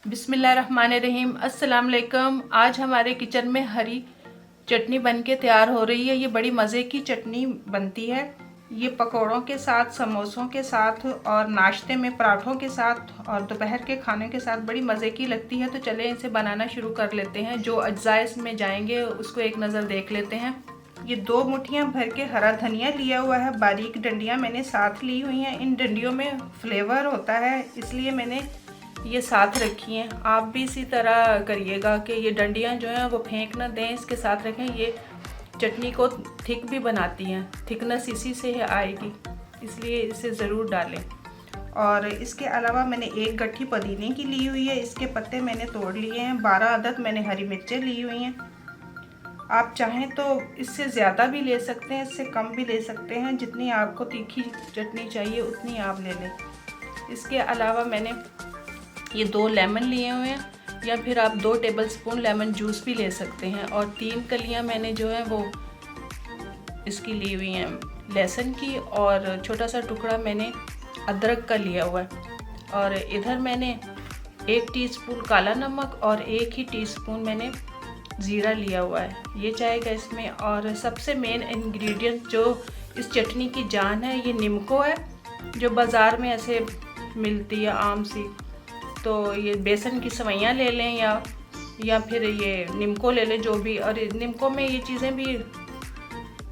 बिस्मिल्लाहिर्रहमानिर्रहीम। अस्सलाम वालेकुम। आज हमारे किचन में हरी चटनी बनके तैयार हो रही है। ये बड़ी मज़े की चटनी बनती है। ये पकौड़ों के साथ, समोसों के साथ और नाश्ते में पराठों के साथ और दोपहर के खाने के साथ बड़ी मज़े की लगती है। तो चलें इसे बनाना शुरू कर लेते हैं। जो अज्जा इसमें जाएंगे उसको एक नज़र देख लेते हैं। ये 2 मुट्ठियाँ भर के हरा धनिया लिया हुआ है। बारीक डंडियाँ मैंने साथ ली हुई हैं। इन डंडियों में फ्लेवर होता है, इसलिए मैंने ये साथ रखी हैं। आप भी इसी तरह करिएगा कि ये डंडियाँ जो हैं वो फेंक ना दें, इसके साथ रखें। ये चटनी को थिक भी बनाती हैं, थिकनेस इसी से आएगी, इसलिए इसे ज़रूर डालें। और इसके अलावा मैंने 1 गट्ठी पुदीने की ली हुई है। इसके पत्ते मैंने तोड़ लिए हैं। 12 अदद मैंने हरी मिर्चें ली हुई हैं। आप चाहें तो इससे ज़्यादा भी ले सकते हैं, इससे कम भी ले सकते हैं। जितनी आपको तीखी चटनी चाहिए उतनी आप ले लें। इसके अलावा मैंने ये 2 लेमन लिए हुए हैं, या फिर आप 2 टेबलस्पून लेमन जूस भी ले सकते हैं। और 3 कलियां मैंने जो है वो इसकी ली हुई हैं लहसुन की, और छोटा सा टुकड़ा मैंने अदरक का लिया हुआ है। और इधर मैंने 1 टीस्पून काला नमक और 1 ही टीस्पून मैंने ज़ीरा लिया हुआ है, ये जाएगा इसमें। और सबसे मेन इंग्रेडिएंट जो इस चटनी की जान है, ये नीमको है, जो बाज़ार में ऐसे मिलती है आम सी। तो ये बेसन की सवैयाँ ले लें या फिर ये नीमको ले लें, जो भी। और नीमको में ये चीज़ें भी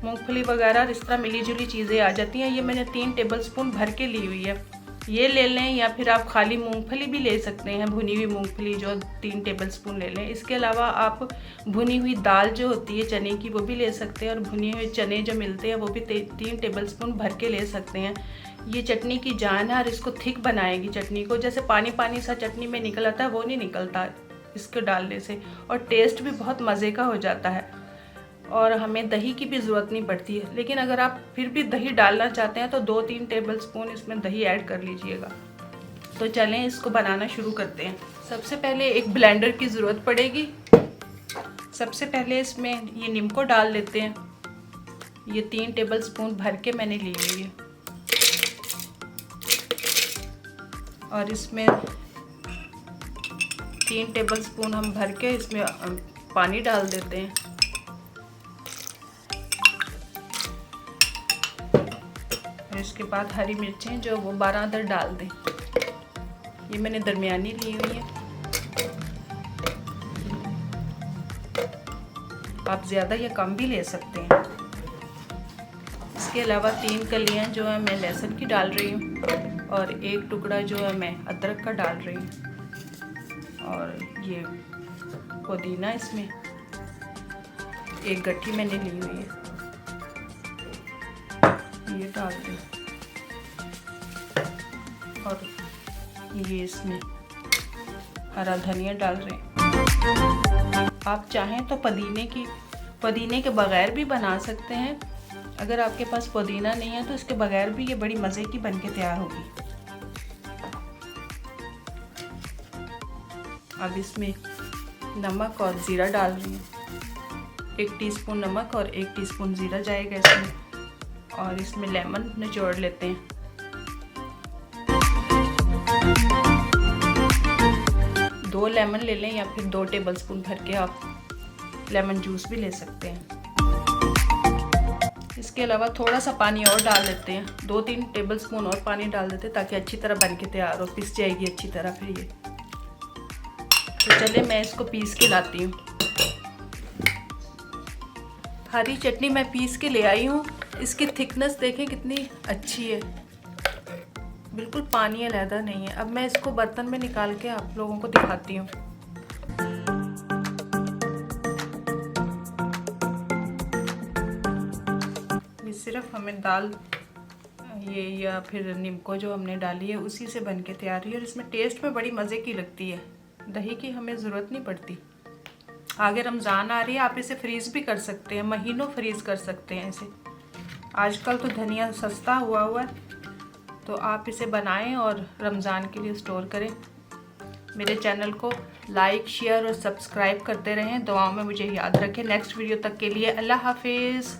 मूंगफली वगैरह इस तरह मिली जुली चीज़ें आ जाती हैं। ये मैंने 3 टेबलस्पून भर के ली हुई है, ये ले लें। या फिर आप खाली मूंगफली भी ले सकते हैं, भुनी हुई मूंगफली जो 3 टेबलस्पून ले लें। इसके अलावा आप भुनी हुई दाल जो होती है चने की, वो भी ले सकते हैं। और भुने हुए चने जो मिलते हैं वो भी 3 टेबलस्पून भर के ले सकते हैं। ये चटनी की जान है और इसको थिक बनाएगी चटनी को। जैसे पानी पानी सा चटनी में निकल आता है, वो नहीं निकलता इसको डालने से। और टेस्ट भी बहुत मज़े का हो जाता है। और हमें दही की भी ज़रूरत नहीं पड़ती है। लेकिन अगर आप फिर भी दही डालना चाहते हैं तो 2-3 टेबलस्पून इसमें दही ऐड कर लीजिएगा। तो चलें इसको बनाना शुरू करते हैं। सबसे पहले एक ब्लेंडर की ज़रूरत पड़ेगी। सबसे पहले इसमें ये नीमको डाल लेते हैं। ये 3 टेबलस्पून भर के मैंने ली हुई है। और इसमें 3 टेबलस्पून हम भर के इसमें पानी डाल देते हैं। और इसके बाद हरी मिर्चें जो वो 12 अदद डाल दें। ये मैंने दरमियानी ली हुई है, आप ज़्यादा या कम भी ले सकते हैं। इसके अलावा 3 कलियां जो है मैं लहसुन की डाल रही हूँ, और 1 टुकड़ा जो है मैं अदरक का डाल रही हूँ। और ये पुदीना इसमें 1 गट्ठी मैंने ली हुई है, ये डाल दें। और ये इसमें हरा धनिया डाल रहे हैं। आप चाहें तो पुदीने के बगैर भी बना सकते हैं। अगर आपके पास पुदीना नहीं है तो इसके बगैर भी ये बड़ी मज़े की बनके तैयार होगी। अब इसमें नमक और ज़ीरा डाल रही हूँ। 1 टीस्पून नमक और 1 टीस्पून ज़ीरा जाएगा इसमें। और इसमें लेमन निचोड़ लेते हैं। दो लेमन ले लें, या फिर 2 टेबलस्पून भर के आप लेमन जूस भी ले सकते हैं। इसके अलावा थोड़ा सा पानी और डाल देते हैं, 2-3 टेबलस्पून और पानी डाल देते हैं, ताकि अच्छी तरह बन के तैयार हो, पिस जाएगी अच्छी तरह फिर ये। तो चले मैं इसको पीस के लाती हूँ। हरी चटनी मैं पीस के ले आई हूँ। इसकी थिकनेस देखें कितनी अच्छी है, बिल्कुल पानी अलहदा नहीं है। अब मैं इसको बर्तन में निकाल के आप लोगों को दिखाती हूँ। ये सिर्फ हमें दाल ये या फिर नीमको जो हमने डाली है उसी से बन के तैयार है। और इसमें टेस्ट में बड़ी मज़े की लगती है, दही की हमें ज़रूरत नहीं पड़ती। आगे रमज़ान आ रही है, आप इसे फ्रीज़ भी कर सकते हैं, महीनों फ्रीज़ कर सकते हैं इसे। आजकल तो धनिया सस्ता हुआ है, तो आप इसे बनाएं और रमज़ान के लिए स्टोर करें। मेरे चैनल को लाइक, शेयर और सब्सक्राइब करते रहें। दुआओं में मुझे याद रखें। नेक्स्ट वीडियो तक के लिए अल्लाह हाफिज़।